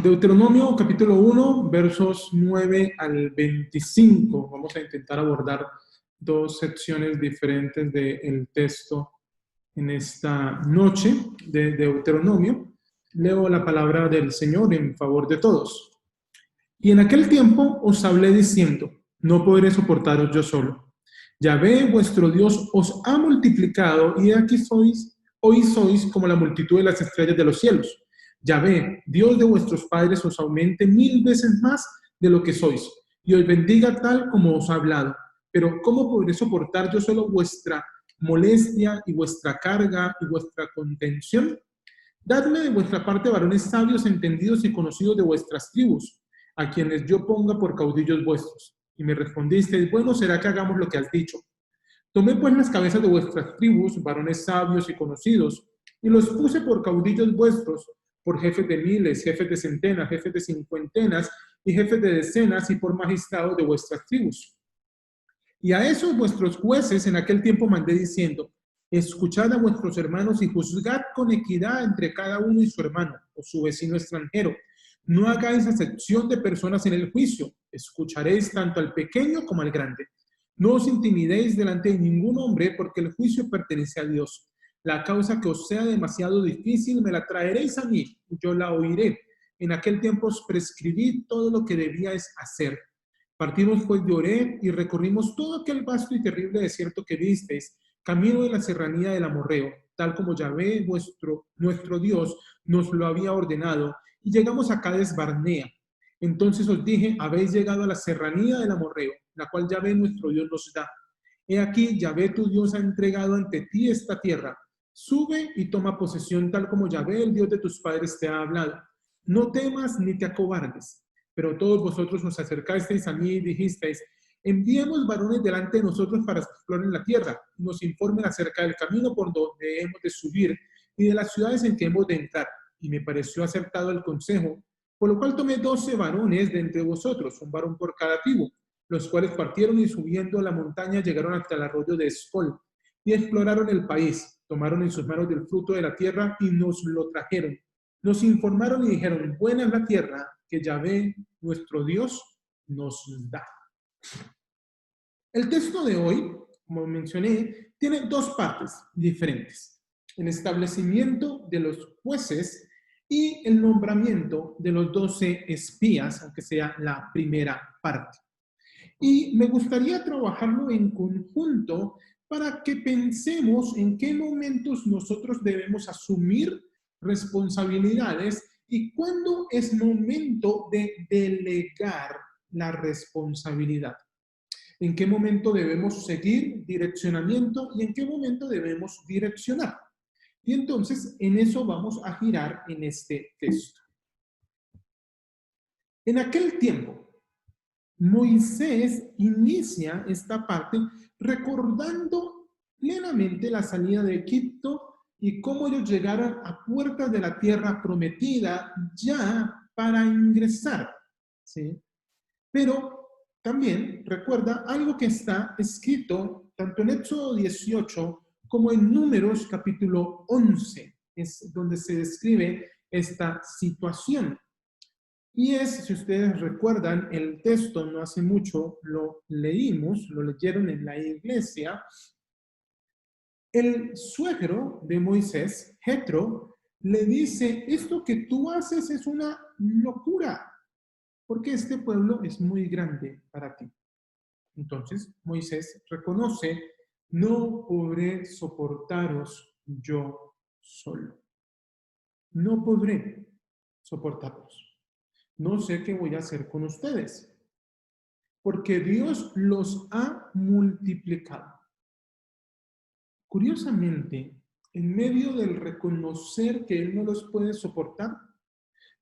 Deuteronomio capítulo 1, versos 9 al 25. Vamos a intentar abordar dos secciones diferentes del texto en esta noche de Deuteronomio. Leo la palabra del Señor en favor de todos. Y en aquel tiempo os hablé diciendo, no podré soportaros yo solo. Yahvé, vuestro Dios, os ha multiplicado y aquí hoy sois como la multitud de las estrellas de los cielos. Yahvé, Dios de vuestros padres, os aumente 1000 veces más de lo que sois y os bendiga tal como os ha hablado. Pero ¿cómo podré soportar yo solo vuestra molestia y vuestra carga y vuestra contención? Dadme de vuestra parte varones sabios, entendidos y conocidos de vuestras tribus, a quienes yo ponga por caudillos vuestros. Y me respondisteis, bueno, será que hagamos lo que has dicho. Tomé pues las cabezas de vuestras tribus, varones sabios y conocidos, y los puse por caudillos vuestros, por jefes de miles, jefes de centenas, jefes de cincuentenas y jefes de decenas, y por magistrados de vuestras tribus. Y a esos vuestros jueces en aquel tiempo mandé diciendo, escuchad a vuestros hermanos y juzgad con equidad entre cada uno y su hermano o su vecino extranjero. No hagáis acepción de personas en el juicio. Escucharéis tanto al pequeño como al grande. No os intimidéis delante de ningún hombre, porque el juicio pertenece a Dios. La causa que os sea demasiado difícil me la traeréis a mí, y yo la oiré. En aquel tiempo os prescribí todo lo que debíais hacer. Partimos pues de Oreb y recorrimos todo aquel vasto y terrible desierto que visteis, camino de la serranía del Amorreo, tal como Yahvé, nuestro Dios, nos lo había ordenado, y llegamos a Cades Barnea. Entonces os dije, habéis llegado a la serranía del Amorreo, la cual Yahvé, nuestro Dios, nos da. He aquí, Yahvé, tu Dios, ha entregado ante ti esta tierra. Sube y toma posesión tal como Yahvé, el Dios de tus padres, te ha hablado. No temas ni te acobardes. Pero todos vosotros os acercasteis a mí y dijisteis, enviemos varones delante de nosotros para que exploren la tierra, y nos informen acerca del camino por donde hemos de subir y de las ciudades en que hemos de entrar. Y me pareció acertado el consejo, por lo cual tomé 12 varones de entre vosotros, un varón por cada tribu, los cuales partieron y subiendo la montaña llegaron hasta el arroyo de Escol, y exploraron el país, tomaron en sus manos del fruto de la tierra y nos lo trajeron. Nos informaron y dijeron, buena es la tierra que Yahvé, nuestro Dios, nos da. El texto de hoy, como mencioné, tiene dos partes diferentes. El establecimiento de los jueces y el nombramiento de los 12 espías, aunque sea la primera parte. Y me gustaría trabajarlo en conjunto para que pensemos en qué momentos nosotros debemos asumir responsabilidades y cuándo es momento de delegar la responsabilidad. En qué momento debemos seguir direccionamiento y en qué momento debemos direccionar. Y entonces en eso vamos a girar en este texto. En aquel tiempo, Moisés inicia esta parte recordando plenamente la salida de Egipto y cómo ellos llegaron a puertas de la tierra prometida ya para ingresar, ¿sí? Pero también recuerda algo que está escrito tanto en Éxodo 18 como en Números capítulo 11, es donde se describe esta situación. Y es, si ustedes recuerdan, el texto no hace mucho lo leímos, lo leyeron en la iglesia. El suegro de Moisés, Jetro, le dice, esto que tú haces es una locura, porque este pueblo es muy grande para ti. Entonces Moisés reconoce, no podré soportaros yo solo. No podré soportaros. No sé qué voy a hacer con ustedes, porque Dios los ha multiplicado. Curiosamente, en medio del reconocer que Él no los puede soportar,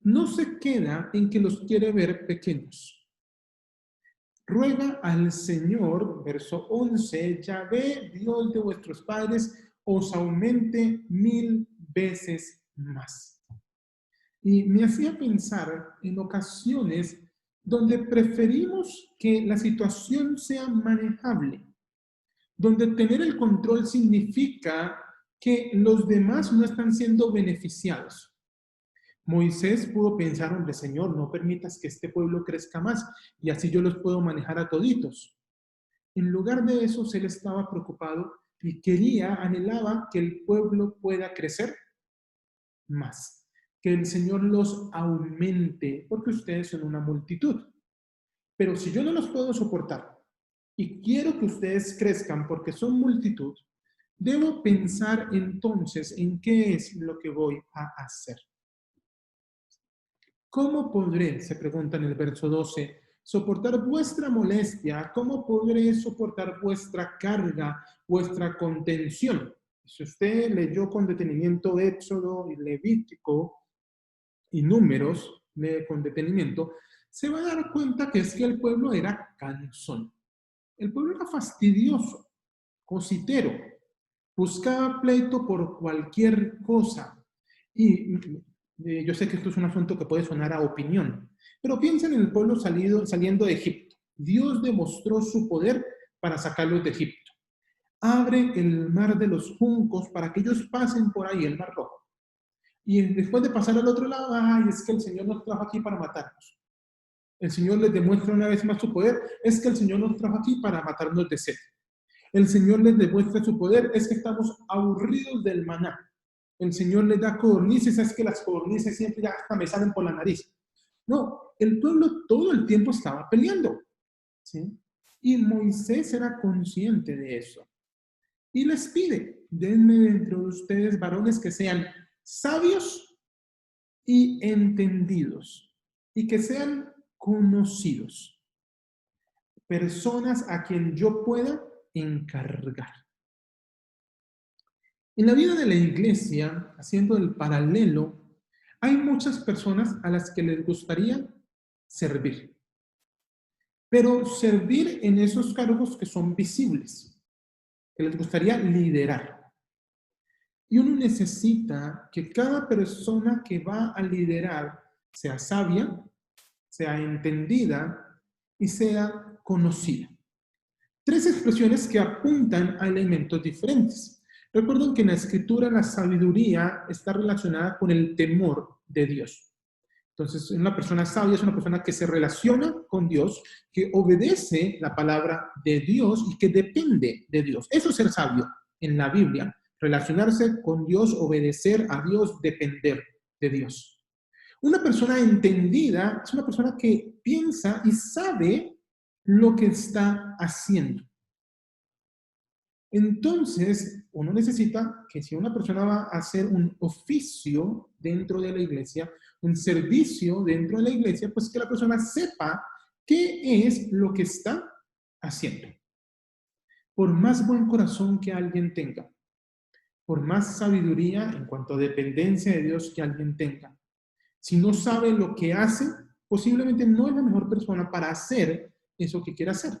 no se queda en que los quiere ver pequeños. Ruega al Señor, verso 11, Yahvé, Dios de vuestros padres, os aumente 1000 veces más. Y me hacía pensar en ocasiones donde preferimos que la situación sea manejable, donde tener el control significa que los demás no están siendo beneficiados. Moisés pudo pensar, hombre, Señor, no permitas que este pueblo crezca más y así yo los puedo manejar a toditos. En lugar de eso, él estaba preocupado y quería, anhelaba que el pueblo pueda crecer más, que el Señor los aumente, porque ustedes son una multitud. Pero si yo no los puedo soportar y quiero que ustedes crezcan porque son multitud, debo pensar entonces en qué es lo que voy a hacer. ¿Cómo podré, se pregunta en el verso 12, soportar vuestra molestia? ¿Cómo podré soportar vuestra carga, vuestra contención? Si usted leyó con detenimiento Éxodo y Levítico y Números, lee con detenimiento, se va a dar cuenta que es que el pueblo era cansón. El pueblo era fastidioso, cositero, buscaba pleito por cualquier cosa. Y yo sé que esto es un asunto que puede sonar a opinión, pero piensen en el pueblo saliendo de Egipto. Dios demostró su poder para sacarlos de Egipto. Abre el mar de los juncos para que ellos pasen por ahí, el mar rojo. Y después de pasar al otro lado, ay, es que el Señor nos trajo aquí para matarnos. El Señor les demuestra una vez más su poder, es que el Señor nos trajo aquí para matarnos de sed. El Señor les demuestra su poder, es que estamos aburridos del maná. El Señor les da codornices, es que las codornices siempre ya hasta me salen por la nariz. No, el pueblo todo el tiempo estaba peleando, ¿sí? Y Moisés era consciente de eso. Y les pide, denme dentro de ustedes varones que sean sabios y entendidos, y que sean conocidos, personas a quien yo pueda encargar. En la vida de la iglesia, haciendo el paralelo, hay muchas personas a las que les gustaría servir, pero servir en esos cargos que son visibles, que les gustaría liderar. Y uno necesita que cada persona que va a liderar sea sabia, sea entendida y sea conocida. Tres expresiones que apuntan a elementos diferentes. Recuerden que en la escritura la sabiduría está relacionada con el temor de Dios. Entonces, una persona sabia es una persona que se relaciona con Dios, que obedece la palabra de Dios y que depende de Dios. Eso es ser sabio en la Biblia. Relacionarse con Dios, obedecer a Dios, depender de Dios. Una persona entendida es una persona que piensa y sabe lo que está haciendo. Entonces, uno necesita que si una persona va a hacer un oficio dentro de la iglesia, un servicio dentro de la iglesia, pues que la persona sepa qué es lo que está haciendo. Por más buen corazón que alguien tenga, por más sabiduría en cuanto a dependencia de Dios que alguien tenga, si no sabe lo que hace, posiblemente no es la mejor persona para hacer eso que quiere hacer.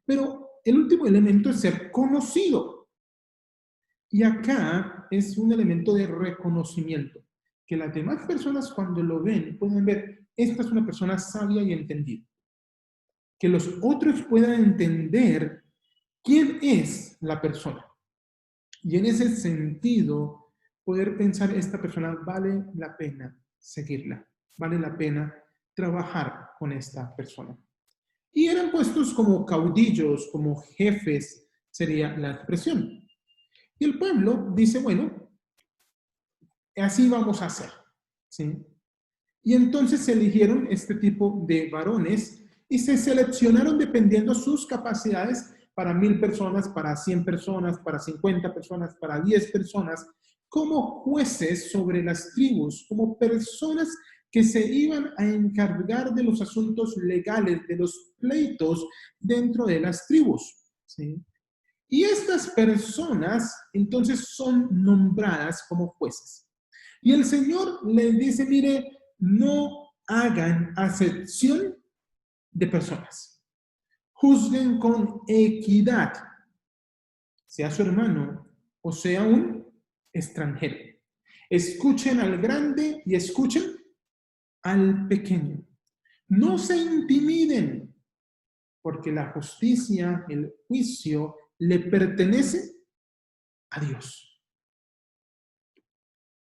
Pero el último elemento es ser conocido. Y acá es un elemento de reconocimiento, que las demás personas cuando lo ven pueden ver, esta es una persona sabia y entendida. Que los otros puedan entender quién es la persona. Y en ese sentido, poder pensar, esta persona vale la pena seguirla, vale la pena trabajar con esta persona. Y eran puestos como caudillos, como jefes, sería la expresión. Y el pueblo dice, bueno, así vamos a hacer, ¿sí? Y entonces se eligieron este tipo de varones y se seleccionaron dependiendo sus capacidades para 1000 personas, para 100 personas, para 50 personas, para 10 personas, como jueces sobre las tribus, como personas que se iban a encargar de los asuntos legales, de los pleitos dentro de las tribus, ¿sí? Y estas personas entonces son nombradas como jueces. Y el Señor les dice, mire, no hagan acepción de personas. Juzguen con equidad, sea su hermano o sea un extranjero. Escuchen al grande y escuchen al pequeño. No se intimiden, porque la justicia, el juicio, le pertenece a Dios.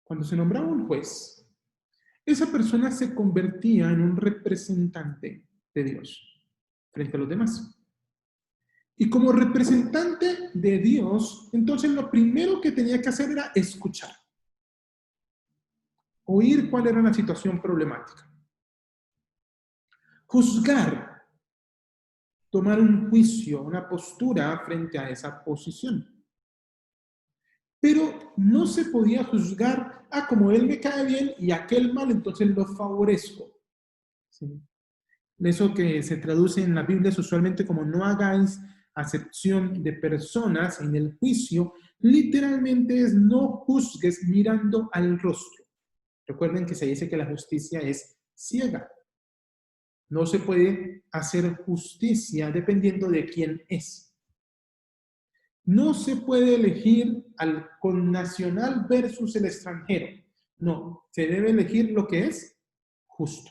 Cuando se nombraba un juez, esa persona se convertía en un representante de Dios frente a los demás. Y como representante de Dios, entonces lo primero que tenía que hacer era escuchar, oír cuál era la situación problemática, juzgar, tomar un juicio, una postura frente a esa posición. Pero no se podía juzgar, como él me cae bien y aquel mal, entonces lo favorezco. ¿Sí? Eso que se traduce en la Biblia es usualmente como no hagáis acepción de personas en el juicio, literalmente es no juzgues mirando al rostro. Recuerden que se dice que la justicia es ciega. No se puede hacer justicia dependiendo de quién es. No se puede elegir al connacional versus el extranjero. No, se debe elegir lo que es justo.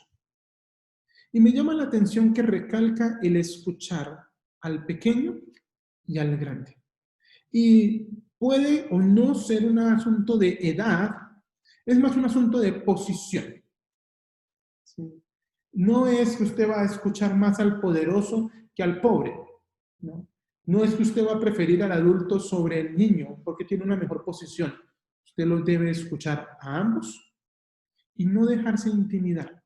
Y me llama la atención que recalca el escuchar al pequeño y al grande. Y puede o no ser un asunto de edad, es más un asunto de posición. ¿Sí? No es que usted va a escuchar más al poderoso que al pobre, ¿no? No es que usted va a preferir al adulto sobre el niño porque tiene una mejor posición. Usted lo debe escuchar a ambos y no dejarse intimidar.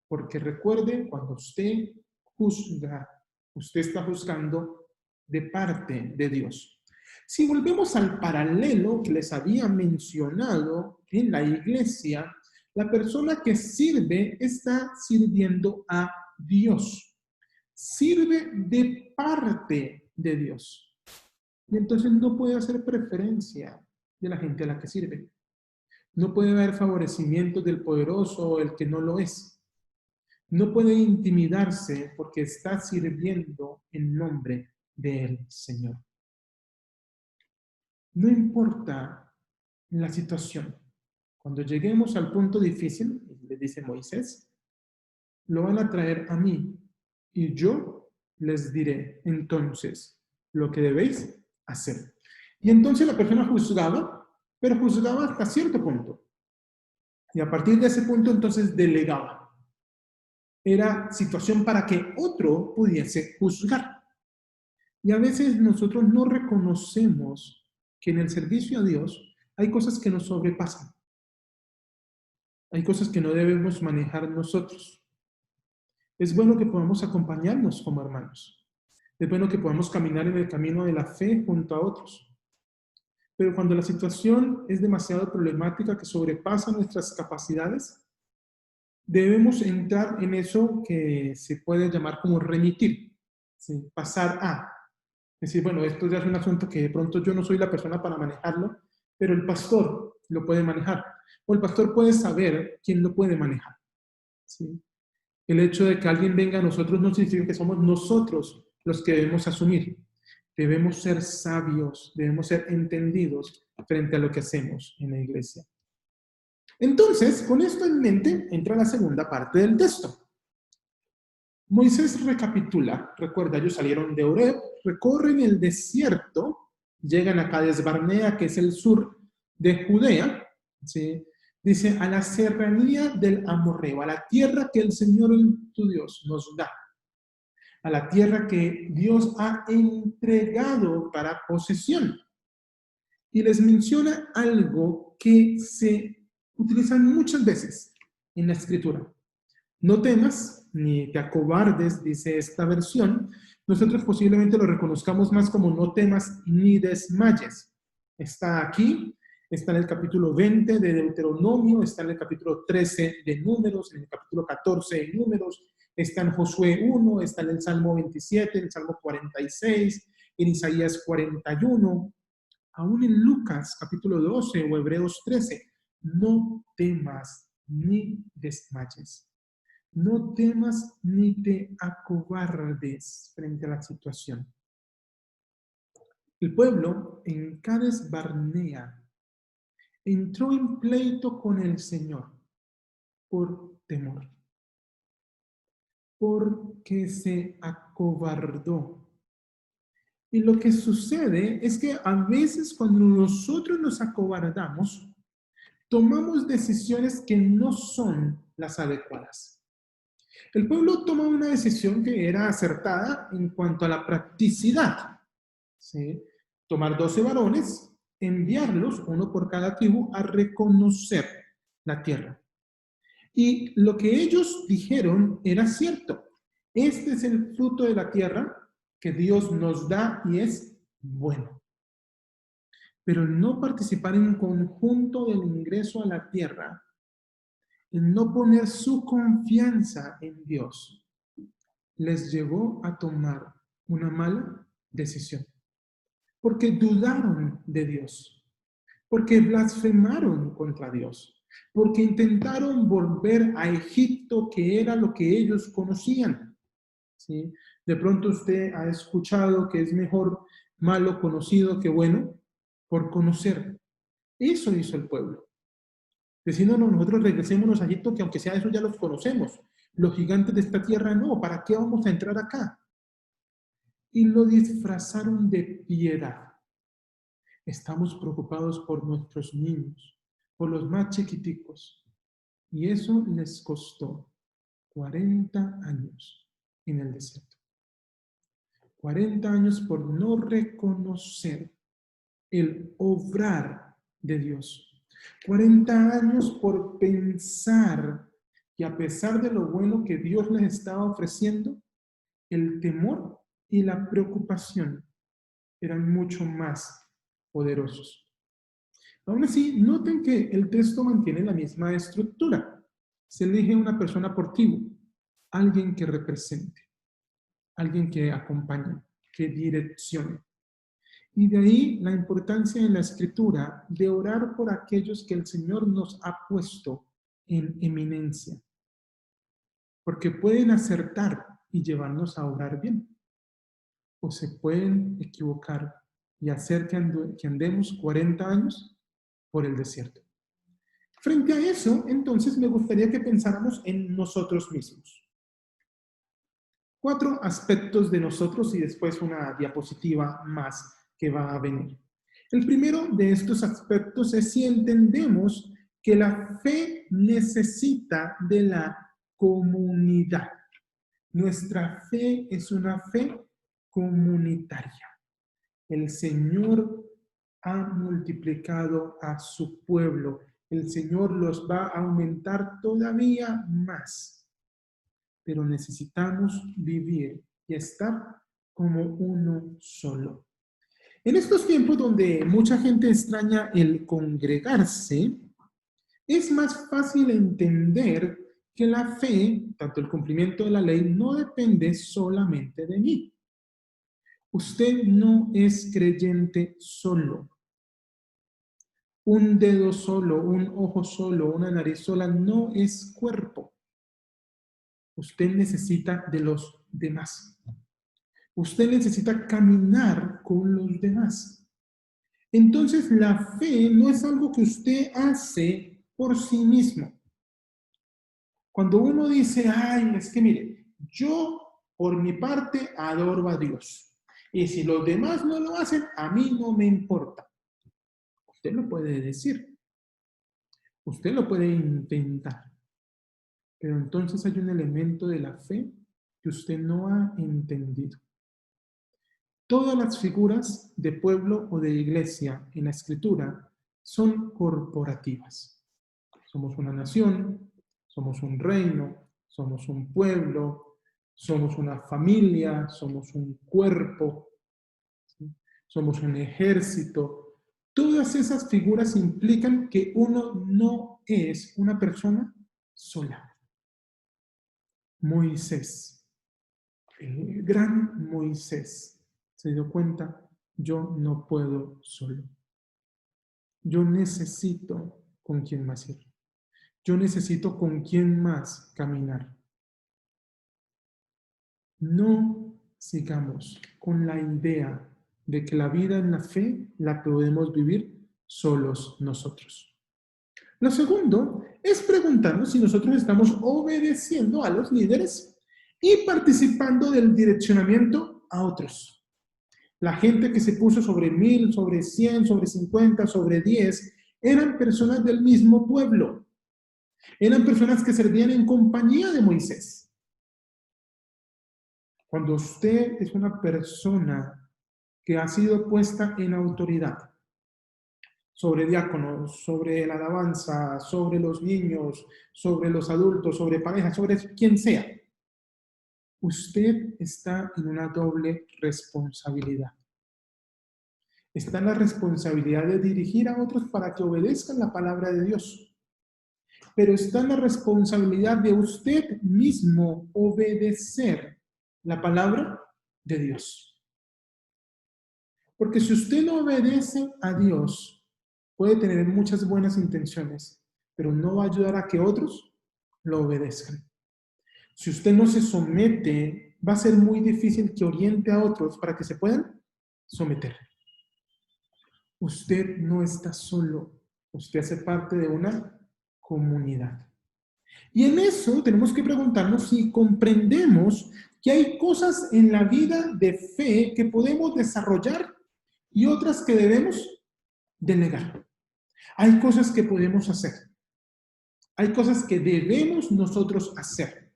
Porque recuerde, cuando usted juzga, usted está juzgando de parte de Dios. Si volvemos al paralelo que les había mencionado en la iglesia, la persona que sirve está sirviendo a Dios. Sirve de parte de Dios. Y entonces no puede hacer preferencia de la gente a la que sirve. No puede haber favorecimiento del poderoso o el que no lo es. No puede intimidarse porque está sirviendo en nombre del Señor. No importa la situación. Cuando lleguemos al punto difícil, le dice Moisés, lo van a traer a mí y yo les diré entonces lo que debéis hacer. Y entonces la persona juzgaba, pero juzgaba hasta cierto punto. Y a partir de ese punto entonces delegaba. Era situación para que otro pudiese juzgar. Y a veces nosotros no reconocemos que en el servicio a Dios hay cosas que nos sobrepasan. Hay cosas que no debemos manejar nosotros. Es bueno que podamos acompañarnos como hermanos. Es bueno que podamos caminar en el camino de la fe junto a otros. Pero cuando la situación es demasiado problemática que sobrepasa nuestras capacidades, debemos entrar en eso que se puede llamar como remitir, ¿sí? Pasar a. Decir, bueno, esto ya es un asunto que de pronto yo no soy la persona para manejarlo, pero el pastor lo puede manejar. O el pastor puede saber quién lo puede manejar. ¿Sí? El hecho de que alguien venga a nosotros no significa que somos nosotros los que debemos asumir. Debemos ser sabios, debemos ser entendidos frente a lo que hacemos en la iglesia. Entonces, con esto en mente, entra la segunda parte del texto. Moisés recapitula, recuerda, ellos salieron de Oreb, recorren el desierto, llegan a Cades Barnea, que es el sur de Judea, ¿sí? Dice, a la serranía del Amorreo, a la tierra que el Señor tu Dios nos da, a la tierra que Dios ha entregado para posesión. Y les menciona algo que se utiliza muchas veces en la Escritura. No temas ni te acobardes, dice esta versión. Nosotros posiblemente lo reconozcamos más como no temas ni desmayes. Está aquí, está en el capítulo 20 de Deuteronomio, está en el capítulo 13 de Números, en el capítulo 14 de Números, está en Josué 1, está en el Salmo 27, en el Salmo 46, en Isaías 41, aún en Lucas capítulo 12 o Hebreos 13. No temas ni desmayes. No temas ni te acobardes frente a la situación. El pueblo en Cades Barnea entró en pleito con el Señor por temor, porque se acobardó. Y lo que sucede es que a veces cuando nosotros nos acobardamos, tomamos decisiones que no son las adecuadas. El pueblo toma una decisión que era acertada en cuanto a la practicidad, ¿sí? Tomar 12 varones, enviarlos, uno por cada tribu, a reconocer la tierra. Y lo que ellos dijeron era cierto. Este es el fruto de la tierra que Dios nos da y es bueno. Pero el no participar en conjunto del ingreso a la tierra, el no poner su confianza en Dios, les llevó a tomar una mala decisión. Porque dudaron de Dios, porque blasfemaron contra Dios, porque intentaron volver a Egipto, que era lo que ellos conocían. ¿Sí? De pronto usted ha escuchado que es mejor malo conocido que bueno por conocer. Eso hizo el pueblo. Diciéndonos, nosotros regresémonos a Egipto, que aunque sea eso ya los conocemos. Los gigantes de esta tierra no, ¿para qué vamos a entrar acá? Y lo disfrazaron de piedad. Estamos preocupados por nuestros niños, por los más chiquiticos. Y eso les costó 40 años en el desierto. 40 años por no reconocer el obrar de Dios. 40 años por pensar que a pesar de lo bueno que Dios les estaba ofreciendo, el temor y la preocupación eran mucho más poderosos. Aún así, noten que el texto mantiene la misma estructura. Se elige una persona por tribu, alguien que represente, alguien que acompañe, que direccione. Y de ahí la importancia en la escritura de orar por aquellos que el Señor nos ha puesto en eminencia. Porque pueden acertar y llevarnos a orar bien. O se pueden equivocar y hacer que andemos 40 años por el desierto. Frente a eso, entonces, me gustaría que pensáramos en nosotros mismos. 4 aspectos de nosotros y después una diapositiva más que va a venir. El primero de estos aspectos es si entendemos que la fe necesita de la comunidad. Nuestra fe es una fe comunitaria. El Señor ha multiplicado a su pueblo. El Señor los va a aumentar todavía más. Pero necesitamos vivir y estar como uno solo. En estos tiempos donde mucha gente extraña el congregarse, es más fácil entender que la fe, tanto el cumplimiento de la ley, no depende solamente de mí. Usted no es creyente solo. Un dedo solo, un ojo solo, una nariz sola no es cuerpo. Usted necesita de los demás. Usted necesita caminar con los demás. Entonces, la fe no es algo que usted hace por sí mismo. Cuando uno dice, ay, es que mire, yo por mi parte adoro a Dios. Y si los demás no lo hacen, a mí no me importa. Usted lo puede decir. Usted lo puede intentar. Pero entonces hay un elemento de la fe que usted no ha entendido. Todas las figuras de pueblo o de iglesia en la Escritura son corporativas. Somos una nación, somos un reino, somos un pueblo, somos una familia, somos un cuerpo, ¿sí? Somos un ejército. Todas esas figuras implican que uno no es una persona sola. Moisés, el gran Moisés, se dio cuenta, yo no puedo solo. Yo necesito con quién más ir. Yo necesito con quién más caminar. No sigamos con la idea de que la vida en la fe la podemos vivir solos nosotros. Lo segundo es preguntarnos si nosotros estamos obedeciendo a los líderes y participando del direccionamiento a otros. La gente que se puso sobre 1000, sobre 100, sobre 50, sobre 10, eran personas del mismo pueblo. Eran personas que servían en compañía de Moisés. Cuando usted es una persona que ha sido puesta en autoridad sobre diáconos, sobre la alabanza, sobre los niños, sobre los adultos, sobre parejas, sobre quien sea, usted está en una doble responsabilidad. Está en la responsabilidad de dirigir a otros para que obedezcan la palabra de Dios. Pero está en la responsabilidad de usted mismo obedecer la palabra de Dios. Porque si usted no obedece a Dios, puede tener muchas buenas intenciones, pero no va a ayudar a que otros lo obedezcan. Si usted no se somete, va a ser muy difícil que oriente a otros para que se puedan someter. Usted no está solo, usted hace parte de una comunidad. Y en eso tenemos que preguntarnos si comprendemos que hay cosas en la vida de fe que podemos desarrollar y otras que debemos delegar. Hay cosas que podemos hacer. Hay cosas que debemos nosotros hacer.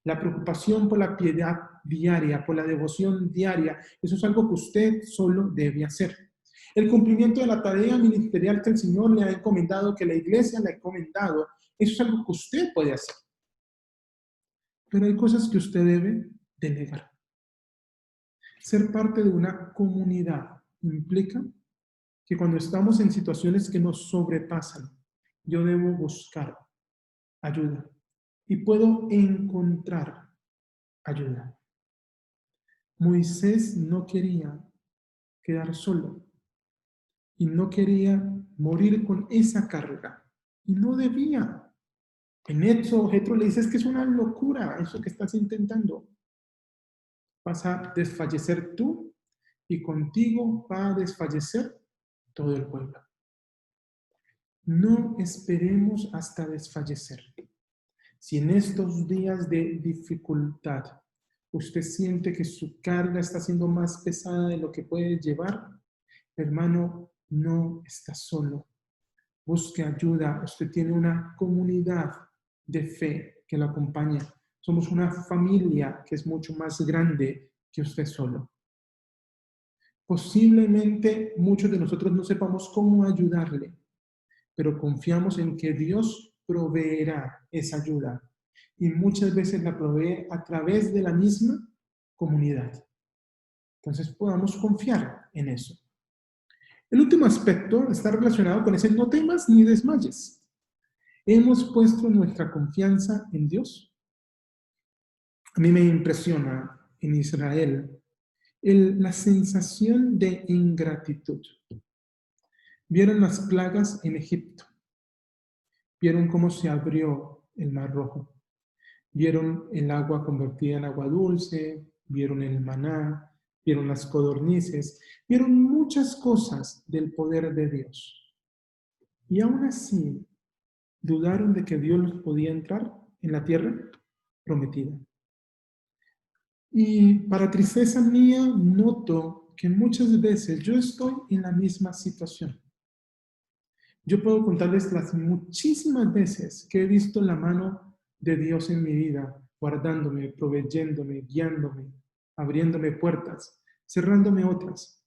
La preocupación por la piedad diaria, por la devoción diaria, eso es algo que usted solo debe hacer. El cumplimiento de la tarea ministerial que el Señor le ha encomendado, que la iglesia le ha encomendado, eso es algo que usted puede hacer. Pero hay cosas que usted debe delegar. Ser parte de una comunidad implica que cuando estamos en situaciones que nos sobrepasan, yo debo buscar ayuda y puedo encontrar ayuda. Moisés no quería quedar solo y no quería morir con esa carga y no debía. En eso, Jetro le dice, es que es una locura eso que estás intentando. Vas a desfallecer tú y contigo va a desfallecer todo el pueblo. No esperemos hasta desfallecer. Si en estos días de dificultad usted siente que su carga está siendo más pesada de lo que puede llevar, hermano, no está solo. Busque ayuda. Usted tiene una comunidad de fe que lo acompaña. Somos una familia que es mucho más grande que usted solo. Posiblemente muchos de nosotros no sepamos cómo ayudarle, pero confiamos en que Dios proveerá esa ayuda y muchas veces la provee a través de la misma comunidad. Entonces podamos confiar en eso. El último aspecto está relacionado con ese no temas ni desmayes. ¿Hemos puesto nuestra confianza en Dios? A mí me impresiona en Israel la sensación de ingratitud. Vieron las plagas en Egipto. Vieron cómo se abrió el Mar Rojo. Vieron el agua convertida en agua dulce. Vieron el maná. Vieron las codornices. Vieron muchas cosas del poder de Dios. Y aún así, dudaron de que Dios podía entrar en la tierra prometida. Y para tristeza mía, noto que muchas veces yo estoy en la misma situación. Yo puedo contarles las muchísimas veces que he visto la mano de Dios en mi vida, guardándome, proveyéndome, guiándome, abriéndome puertas, cerrándome otras.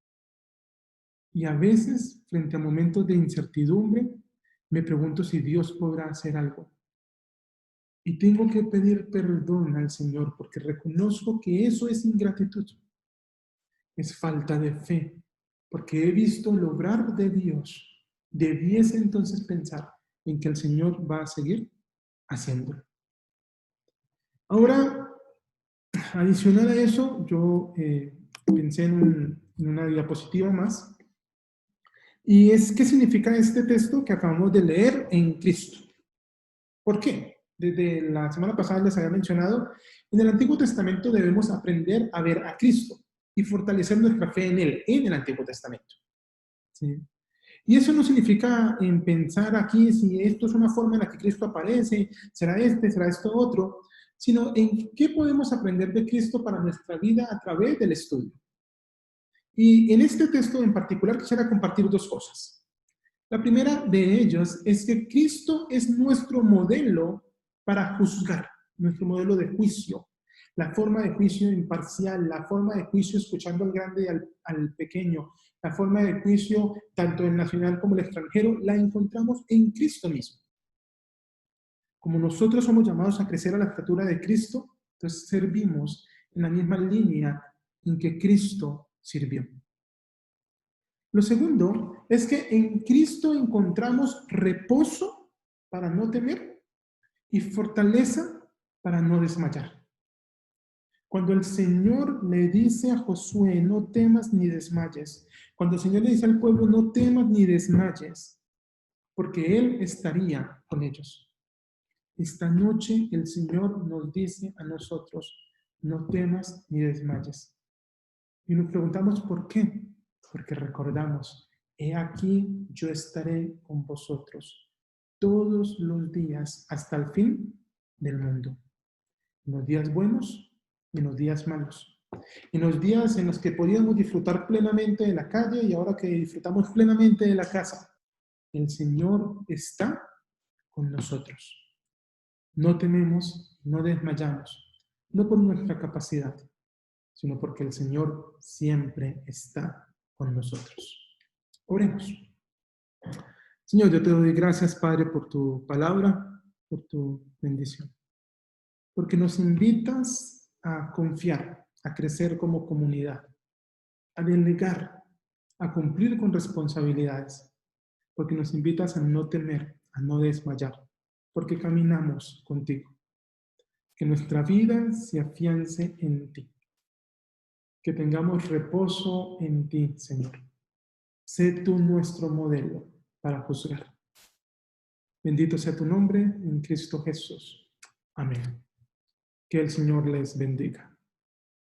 Y a veces, frente a momentos de incertidumbre, me pregunto si Dios podrá hacer algo. Y tengo que pedir perdón al Señor porque reconozco que eso es ingratitud. Es falta de fe, porque he visto el obrar de Dios. Debiese entonces pensar en que el Señor va a seguir haciéndolo. Ahora, adicional a eso, yo pensé en una diapositiva más. Y es, ¿qué significa este texto que acabamos de leer en Cristo? ¿Por qué? Desde la semana pasada les había mencionado, en el Antiguo Testamento debemos aprender a ver a Cristo y fortalecer nuestra fe en Él, en el Antiguo Testamento. ¿Sí? Y eso no significa en pensar aquí si esto es una forma en la que Cristo aparece, será esto otro, sino en qué podemos aprender de Cristo para nuestra vida a través del estudio. Y en este texto en particular quisiera compartir dos cosas. La primera de ellas es que Cristo es nuestro modelo para juzgar, nuestro modelo de juicio, la forma de juicio imparcial, la forma de juicio escuchando al grande y al pequeño, la forma de juicio tanto el nacional como el extranjero, la encontramos en Cristo mismo. Como nosotros somos llamados a crecer a la estatura de Cristo, entonces servimos en la misma línea en que Cristo sirvió. Lo segundo es que en Cristo encontramos reposo para no temer y fortaleza para no desmayar. Cuando el Señor le dice a Josué, no temas ni desmayes, cuando el Señor le dice al pueblo, no temas ni desmayes, porque Él estaría con ellos. Esta noche el Señor nos dice a nosotros, no temas ni desmayes. Y nos preguntamos por qué. Porque recordamos, he aquí yo estaré con vosotros todos los días hasta el fin del mundo. En los días buenos y en los días malos. En los días en los que podíamos disfrutar plenamente de la calle y ahora que disfrutamos plenamente de la casa. El Señor está con nosotros. No tememos, no desmayamos, no por nuestra capacidad, sino porque el Señor siempre está con nosotros. Oremos. Señor, yo te doy gracias, Padre, por tu palabra, por tu bendición, porque nos invitas a confiar, a crecer como comunidad, a delegar, a cumplir con responsabilidades, porque nos invitas a no temer, a no desmayar, porque caminamos contigo. Que nuestra vida se afiance en ti. Que tengamos reposo en ti, Señor. Sé tú nuestro modelo para juzgar. Bendito sea tu nombre en Cristo Jesús. Amén. Que el Señor les bendiga.